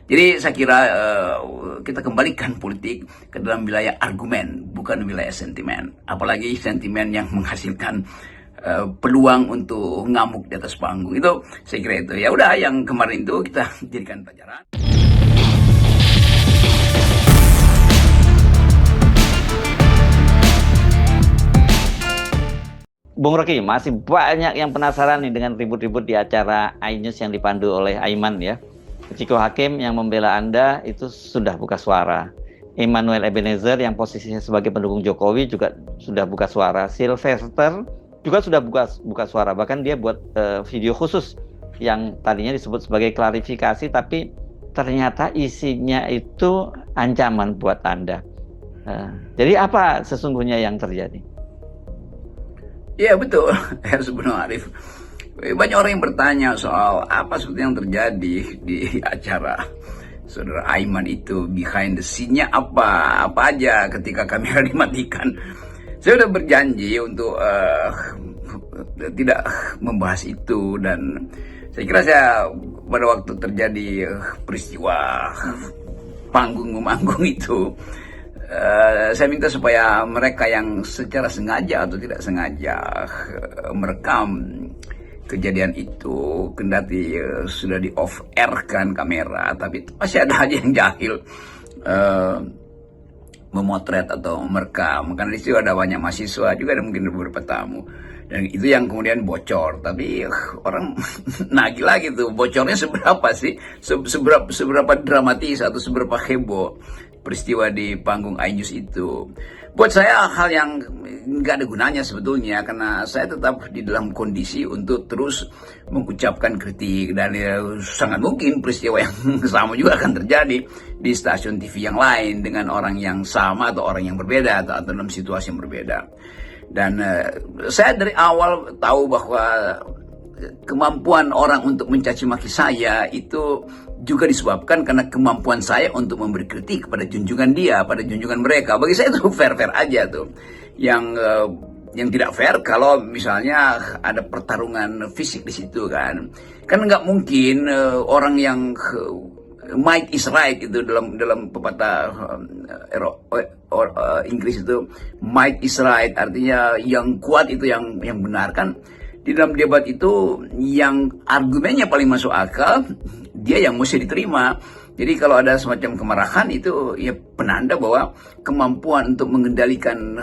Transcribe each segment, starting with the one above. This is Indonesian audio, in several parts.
Jadi saya kira kita kembalikan politik ke dalam wilayah argumen, bukan wilayah sentimen. Apalagi sentimen yang menghasilkan peluang untuk ngamuk di atas panggung. Itu saya kira itu. Ya udah, yang kemarin itu kita jadikan pelajaran. Bung Rocky, masih banyak yang penasaran nih dengan ribut-ribut di acara iNews yang dipandu oleh Aiman ya. Ciko Hakim yang membela Anda itu sudah buka suara. Emmanuel Ebenezer yang posisinya sebagai pendukung Jokowi juga sudah buka suara. Sylvester juga sudah buka suara. Bahkan dia buat video khusus yang tadinya disebut sebagai klarifikasi, tapi ternyata isinya itu ancaman buat Anda. Jadi apa sesungguhnya yang terjadi? Iya betul, sebenarnya Arif. Banyak orang yang bertanya soal apa sebetulnya yang terjadi di acara Saudara Aiman itu, behind the scene-nya apa aja ketika kamera dimatikan. Saya sudah berjanji untuk tidak membahas itu, dan saya kira pada waktu terjadi peristiwa panggung memanggung itu, saya minta supaya mereka yang secara sengaja atau tidak sengaja merekam kejadian itu, kendati sudah di off air kan kamera, tapi masih ada aja yang jahil memotret atau merekam. Karena di situ ada banyak mahasiswa juga, ada mungkin beberapa tamu, dan itu yang kemudian bocor. Tapi orang nagih lagi tuh, bocornya seberapa sih, seberapa dramatis atau seberapa heboh peristiwa di panggung iNews itu. Buat saya hal yang nggak ada gunanya sebetulnya, karena saya tetap di dalam kondisi untuk terus mengucapkan kritik, dan sangat mungkin peristiwa yang sama juga akan terjadi di stasiun TV yang lain dengan orang yang sama atau orang yang berbeda atau dalam situasi yang berbeda. Dan saya dari awal tahu bahwa kemampuan orang untuk mencaci maki saya itu juga disebabkan karena kemampuan saya untuk memberi kritik pada junjungan dia, pada junjungan mereka. Bagi saya itu fair-fair aja tuh. Yang tidak fair kalau misalnya ada pertarungan fisik di situ kan. Kan nggak mungkin orang yang might is right itu dalam pepatah Inggris itu, might is right artinya yang kuat itu yang benar kan. Di dalam debat itu yang argumennya paling masuk akal, dia yang mesti diterima. Jadi kalau ada semacam kemarahan itu ya penanda bahwa kemampuan untuk mengendalikan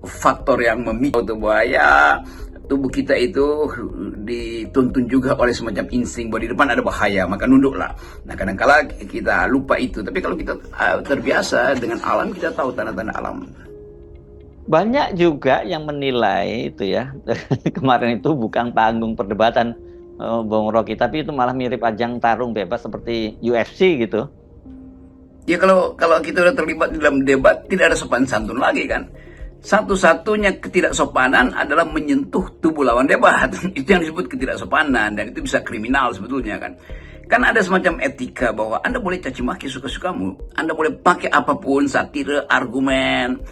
faktor yang memicu bahaya tubuh kita itu dituntun juga oleh semacam insting bahwa di depan ada bahaya, maka nunduklah. Nah kadang-kala kita lupa itu, tapi kalau kita terbiasa dengan alam, kita tahu tanda-tanda alam. Banyak juga yang menilai itu ya, kemarin itu bukan panggung perdebatan Bung Rocky, tapi itu malah mirip ajang tarung bebas seperti UFC gitu. Ya kalau kita udah terlibat di dalam debat, tidak ada sopan santun lagi kan. Satu-satunya ketidaksopanan adalah menyentuh tubuh lawan debat. Itu yang disebut ketidaksopanan, dan itu bisa kriminal sebetulnya kan. Kan ada semacam etika bahwa Anda boleh caci maki suka-sukamu, Anda boleh pakai apapun, satire, argumen,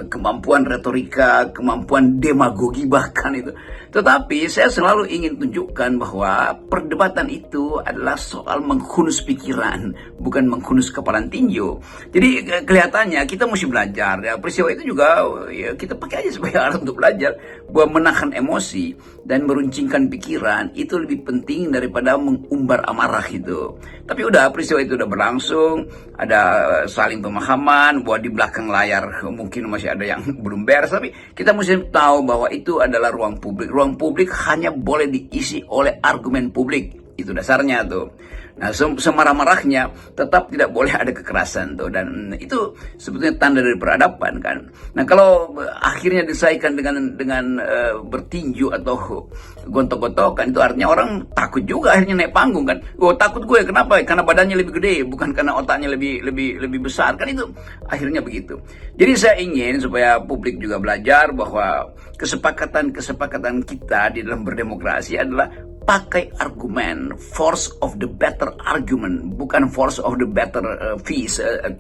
kemampuan retorika, kemampuan demagogi bahkan itu. Tetapi saya selalu ingin tunjukkan bahwa perdebatan itu adalah soal menghunus pikiran, bukan menghunus kepalan tinju. Jadi kelihatannya kita mesti belajar ya, peristiwa itu juga ya, kita pakai aja sebagai alat untuk belajar bahwa menahan emosi dan meruncingkan pikiran itu lebih penting daripada mengumbar amarah itu. Tapi udah, peristiwa itu udah berlangsung, ada saling pemahaman bahwa di belakang layar mungkin masih ada yang belum beres, tapi kita mesti tahu bahwa itu adalah ruang publik. Ruang publik hanya boleh diisi oleh argumen publik. Itu dasarnya tuh. Nah, semarah-marahnya tetap tidak boleh ada kekerasan tuh, dan itu sebetulnya tanda dari peradaban kan. Nah, kalau akhirnya diselesaikan dengan bertinju atau gontok-gontokan, itu artinya orang takut juga akhirnya naik panggung kan. Oh, takut gue kenapa? Karena badannya lebih gede, bukan karena otaknya lebih besar kan, itu akhirnya begitu. Jadi saya ingin supaya publik juga belajar bahwa kesepakatan kita di dalam berdemokrasi adalah pakai argumen, force of the better argument, bukan force of the better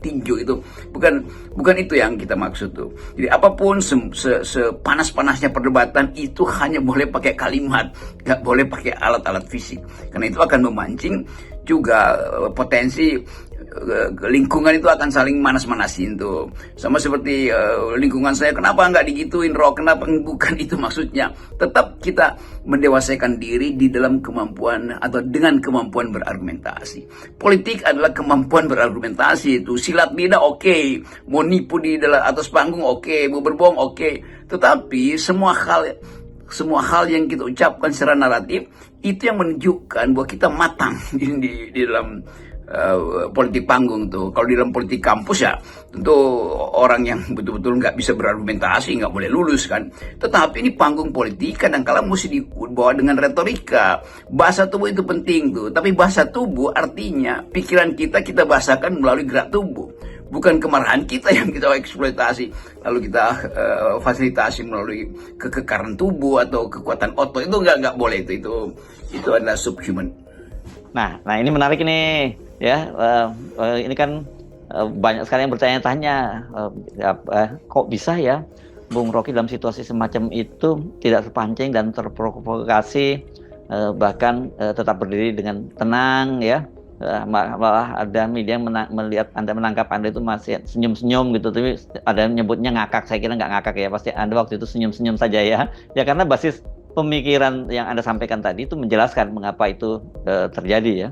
tinju itu, bukan itu yang kita maksud tuh. Jadi apapun sepanas-panasnya perdebatan itu hanya boleh pakai kalimat, nggak boleh pakai alat-alat fisik, karena itu akan memancing juga potensi lingkungan itu akan saling manas-manasin tuh. Sama seperti lingkungan saya, kenapa nggak digituin Rock, kenapa bukan itu maksudnya. Tetap kita mendewasaikan diri di dalam kemampuan atau dengan kemampuan berargumentasi. Politik adalah kemampuan berargumentasi itu. Silat lidah oke, mau nipu di dalam atas panggung oke, mau berbohong oke. Tetapi semua hal yang kita ucapkan secara naratif itu yang menunjukkan bahwa kita matang di dalam politik panggung tuh. Kalau di dalam politik kampus ya tentu orang yang betul-betul nggak bisa berargumentasi nggak boleh lulus kan. Tetapi ini panggung politik kadang-kala mesti dibawa dengan retorika. Bahasa tubuh itu penting tuh. Tapi bahasa tubuh artinya pikiran kita bahasakan melalui gerak tubuh. Bukan kemarahan kita yang kita eksploitasi lalu kita fasilitasi melalui kekekaran tubuh atau kekuatan otot. Itu nggak boleh itu adalah subhuman. Nah ini menarik nih ya. Ini kan banyak sekali yang bertanya-tanya, kok bisa ya Bung Rocky dalam situasi semacam itu tidak terpancing dan terprovokasi, bahkan tetap berdiri dengan tenang ya. Malah ada media yang melihat Anda menangkap Anda itu masih senyum-senyum gitu, tapi ada yang nyebutnya ngakak. Saya kira nggak ngakak ya, pasti Anda waktu itu senyum-senyum saja ya karena basis pemikiran yang Anda sampaikan tadi itu menjelaskan mengapa itu terjadi ya.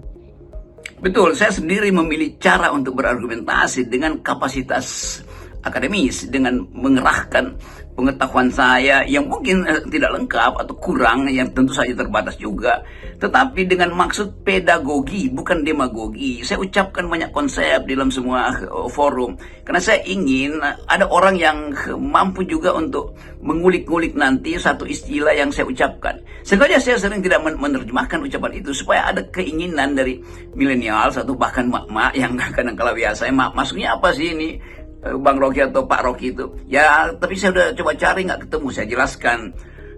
Betul, saya sendiri memilih cara untuk berargumentasi dengan kapasitas akademis, dengan mengerahkan pengetahuan saya yang mungkin tidak lengkap atau kurang, yang tentu saja terbatas juga, tetapi dengan maksud pedagogi, bukan demagogi. Saya ucapkan banyak konsep dalam semua forum, karena saya ingin ada orang yang mampu juga untuk mengulik-ngulik nanti satu istilah yang saya ucapkan. Sengaja saya sering tidak menerjemahkan ucapan itu, supaya ada keinginan dari milenial atau bahkan mak-mak yang kadang-kala biasa, maksudnya apa sih ini Bang Rocky atau Pak Rocky itu ya, tapi saya udah coba cari nggak ketemu. Saya jelaskan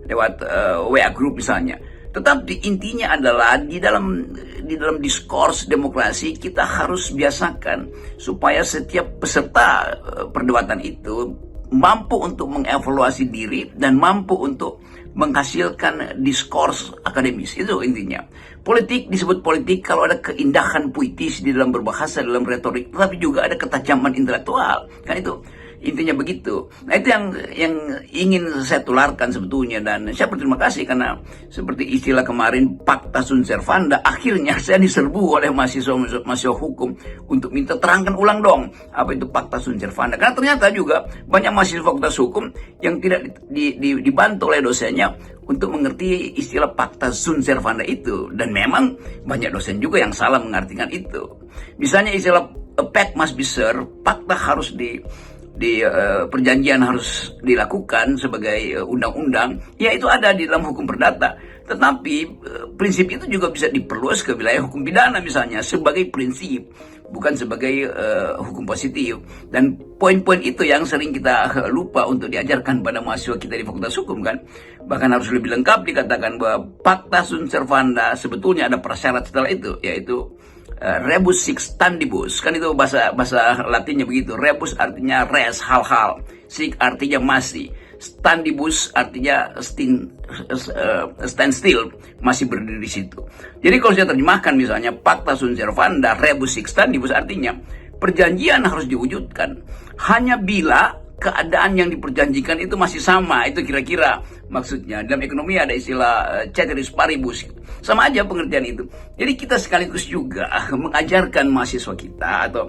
lewat WA group misalnya. Tetapi intinya adalah di dalam diskurs demokrasi kita harus biasakan supaya setiap peserta perdebatan itu mampu untuk mengevaluasi diri dan mampu untuk menghasilkan diskurs akademis. Itu intinya. Politik disebut politik kalau ada keindahan puitis di dalam berbahasa, dalam retorik, tetapi juga ada ketajaman intelektual. Kan itu intinya begitu. Nah itu yang ingin saya tularkan sebetulnya, dan saya berterima kasih karena seperti istilah kemarin fakta sunt servanda, akhirnya saya diserbu oleh mahasiswa hukum untuk minta terangkan ulang dong apa itu fakta sunt servanda, karena ternyata juga banyak mahasiswa fakultas hukum yang tidak dibantu oleh dosennya untuk mengerti istilah fakta sunt servanda itu, dan memang banyak dosen juga yang salah mengartikan itu. Misalnya istilah a fact must be served, fakta harus perjanjian harus dilakukan sebagai undang-undang, ya itu ada di dalam hukum perdata. Tetapi prinsip itu juga bisa diperluas ke wilayah hukum pidana misalnya sebagai prinsip, bukan sebagai hukum positif. Dan poin-poin itu yang sering kita lupa untuk diajarkan pada mahasiswa kita di Fakultas Hukum kan. Bahkan harus lebih lengkap dikatakan bahwa fakta sunt servanda sebetulnya ada prasyarat setelah itu, yaitu rebus sic stantibus, kan itu bahasa Latinnya begitu. Rebus artinya res, hal-hal, sic artinya masih, stantibus artinya stand still, masih berdiri di situ. Jadi kalau saya terjemahkan misalnya fakta sunt servanda rebus sic stantibus, artinya perjanjian harus diwujudkan hanya bila keadaan yang diperjanjikan itu masih sama. Itu kira-kira maksudnya. Dalam ekonomi ada istilah ceteris paribus, sama aja pengertian itu. Jadi kita sekaligus juga mengajarkan mahasiswa kita atau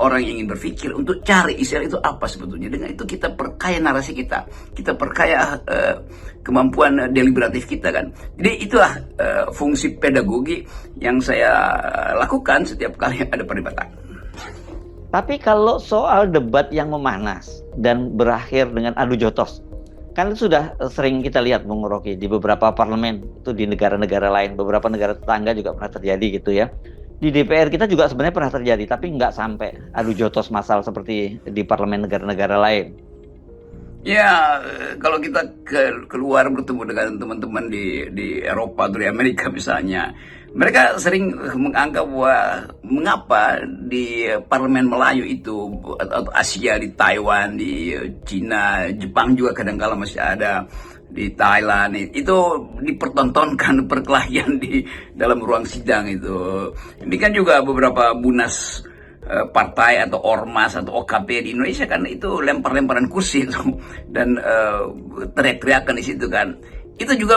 orang yang ingin berpikir untuk cari istilah itu apa sebetulnya. Dengan itu kita perkaya narasi kita perkaya kemampuan deliberatif kita kan. Jadi itulah fungsi pedagogi yang saya lakukan setiap kali ada perdebatan. Tapi kalau soal debat yang memanas dan berakhir dengan adu jotos, kan itu sudah sering kita lihat Bung Rocky di beberapa parlemen itu di negara-negara lain, beberapa negara tetangga juga pernah terjadi gitu ya. Di DPR kita juga sebenarnya pernah terjadi, tapi nggak sampai adu jotos massal seperti di parlemen negara-negara lain. Ya, kalau kita keluar bertemu dengan teman-teman di Eropa atau di Amerika misalnya, mereka sering menganggap bahwa mengapa di parlemen Melayu itu atau Asia, di Taiwan, di Cina, Jepang juga kadang-kala masih ada, di Thailand itu dipertontonkan perkelahian di dalam ruang sidang itu. Ini kan juga beberapa munas partai atau ormas atau OKP di Indonesia kan itu lempar-lemparan kursi itu dan teriak-teriakan di situ kan. Itu juga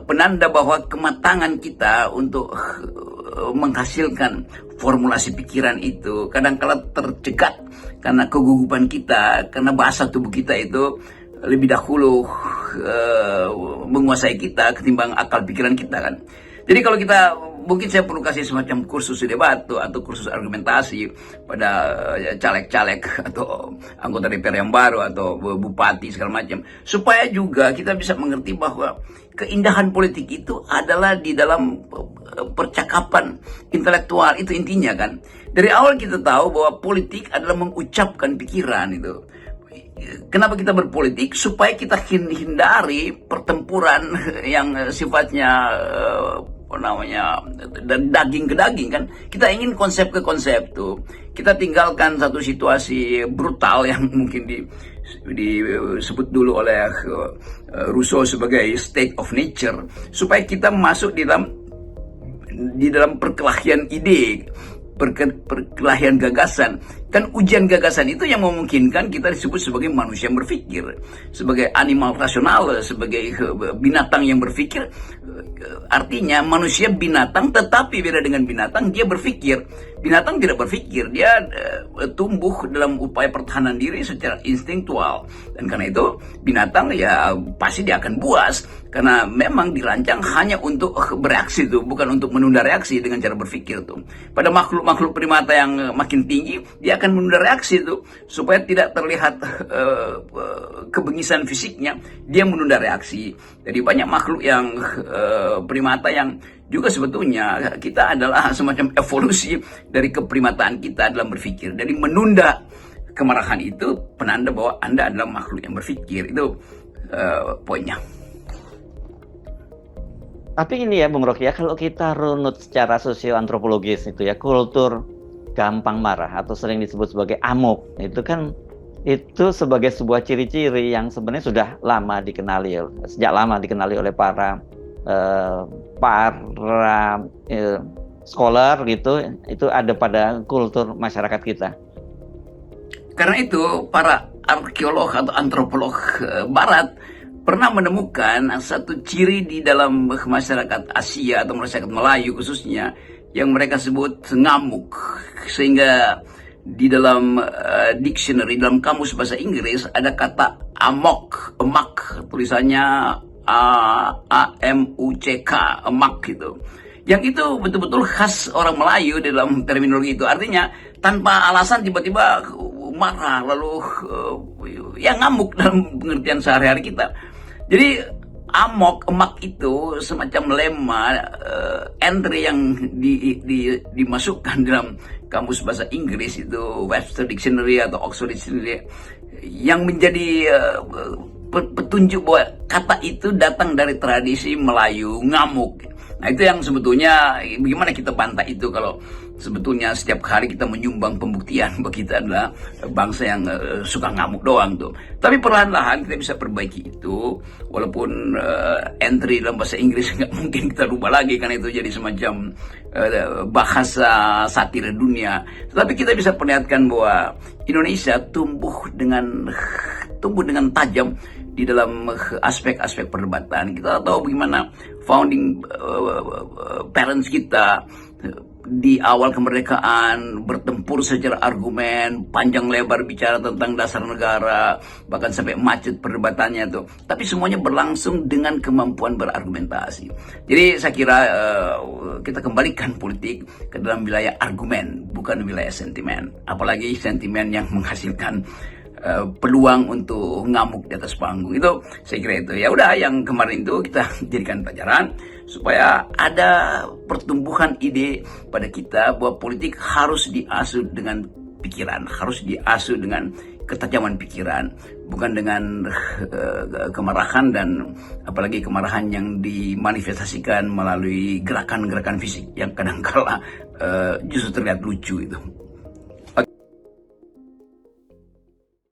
penanda bahwa kematangan kita untuk menghasilkan formulasi pikiran itu kadang-kala tercegat karena kegugupan kita, karena bahasa tubuh kita itu lebih dahulu menguasai kita ketimbang akal pikiran kita kan. Jadi kalau kita, mungkin saya perlu kasih semacam kursus debat atau kursus argumentasi pada caleg-caleg atau anggota DPR yang baru atau bupati segala macam, supaya juga kita bisa mengerti bahwa keindahan politik itu adalah di dalam percakapan intelektual. Itu intinya kan. Dari awal kita tahu bahwa politik adalah mengucapkan pikiran itu. Kenapa kita berpolitik? Supaya kita hindari pertempuran yang sifatnya dan daging ke daging kan. Kita ingin konsep ke konsep tuh. Kita tinggalkan satu situasi brutal yang mungkin disebut dulu oleh Rousseau sebagai state of nature, supaya kita masuk di dalam perkelahian ide, perkelahian gagasan. Kan ujian gagasan itu yang memungkinkan kita disebut sebagai manusia yang berpikir, sebagai animal rasional, sebagai binatang yang berpikir. Artinya manusia binatang, tetapi beda dengan binatang, dia berpikir. Binatang tidak berpikir, dia tumbuh dalam upaya pertahanan diri secara instinktual. Dan karena itu binatang ya pasti dia akan buas, karena memang dirancang hanya untuk bereaksi tuh, bukan untuk menunda reaksi dengan cara berpikir tuh. Pada makhluk-makhluk primata yang makin tinggi, dia akan menunda reaksi tuh supaya tidak terlihat kebengisan fisiknya, dia menunda reaksi. Jadi banyak makhluk yang primata yang juga sebetulnya kita adalah semacam evolusi dari keprimataan kita dalam berpikir. Jadi menunda kemarahan itu penanda bahwa Anda adalah makhluk yang berpikir. Itu poinnya. Tapi ini ya Bung Rocky ya, kalau kita runut secara sosioantropologis itu ya, kultur gampang marah atau sering disebut sebagai amok, itu kan itu sebagai sebuah ciri-ciri yang sebenarnya sudah lama dikenali, sejak lama dikenali oleh para scholar gitu, itu ada pada kultur masyarakat kita. Karena itu para arkeolog atau antropolog barat pernah menemukan satu ciri di dalam masyarakat Asia atau masyarakat Melayu khususnya yang mereka sebut ngamuk, sehingga di dalam dictionary, dalam kamus bahasa Inggris ada kata amok, emak, tulisannya AMUCK, emak gitu. Yang itu betul-betul khas orang Melayu dalam terminologi itu. Artinya tanpa alasan tiba-tiba marah, lalu ya ngamuk dalam pengertian sehari-hari kita. Jadi amok, emak itu semacam lema entry yang dimasukkan dalam kamus bahasa Inggris itu, Webster Dictionary atau Oxford Dictionary, yang menjadi petunjuk bahwa kata itu datang dari tradisi Melayu, ngamuk. Nah itu yang sebetulnya bagaimana kita bantah itu kalau sebetulnya setiap hari kita menyumbang pembuktian bahwa kita adalah bangsa yang suka ngamuk doang tuh. Tapi perlahan-lahan kita bisa perbaiki itu, walaupun entry dalam bahasa Inggris nggak mungkin kita rubah lagi karena itu jadi semacam bahasa satir dunia. Tetapi kita bisa perlihatkan bahwa Indonesia tumbuh dengan tajam di dalam aspek-aspek perdebatan. Kita tahu bagaimana founding parents kita di awal kemerdekaan bertempur secara argumen, panjang lebar bicara tentang dasar negara, bahkan sampai macet perdebatannya tuh. Tapi semuanya berlangsung dengan kemampuan berargumentasi. Jadi saya kira kita kembalikan politik ke dalam wilayah argumen, bukan wilayah sentimen. Apalagi sentimen yang menghasilkan peluang untuk ngamuk di atas panggung. Itu saya kira itu. Ya udah, yang kemarin itu kita jadikan pelajaran supaya ada pertumbuhan ide pada kita bahwa politik harus diasuh dengan pikiran, harus diasuh dengan ketajaman pikiran, bukan dengan kemarahan, dan apalagi kemarahan yang dimanifestasikan melalui gerakan-gerakan fisik yang kadangkala justru terlihat lucu itu.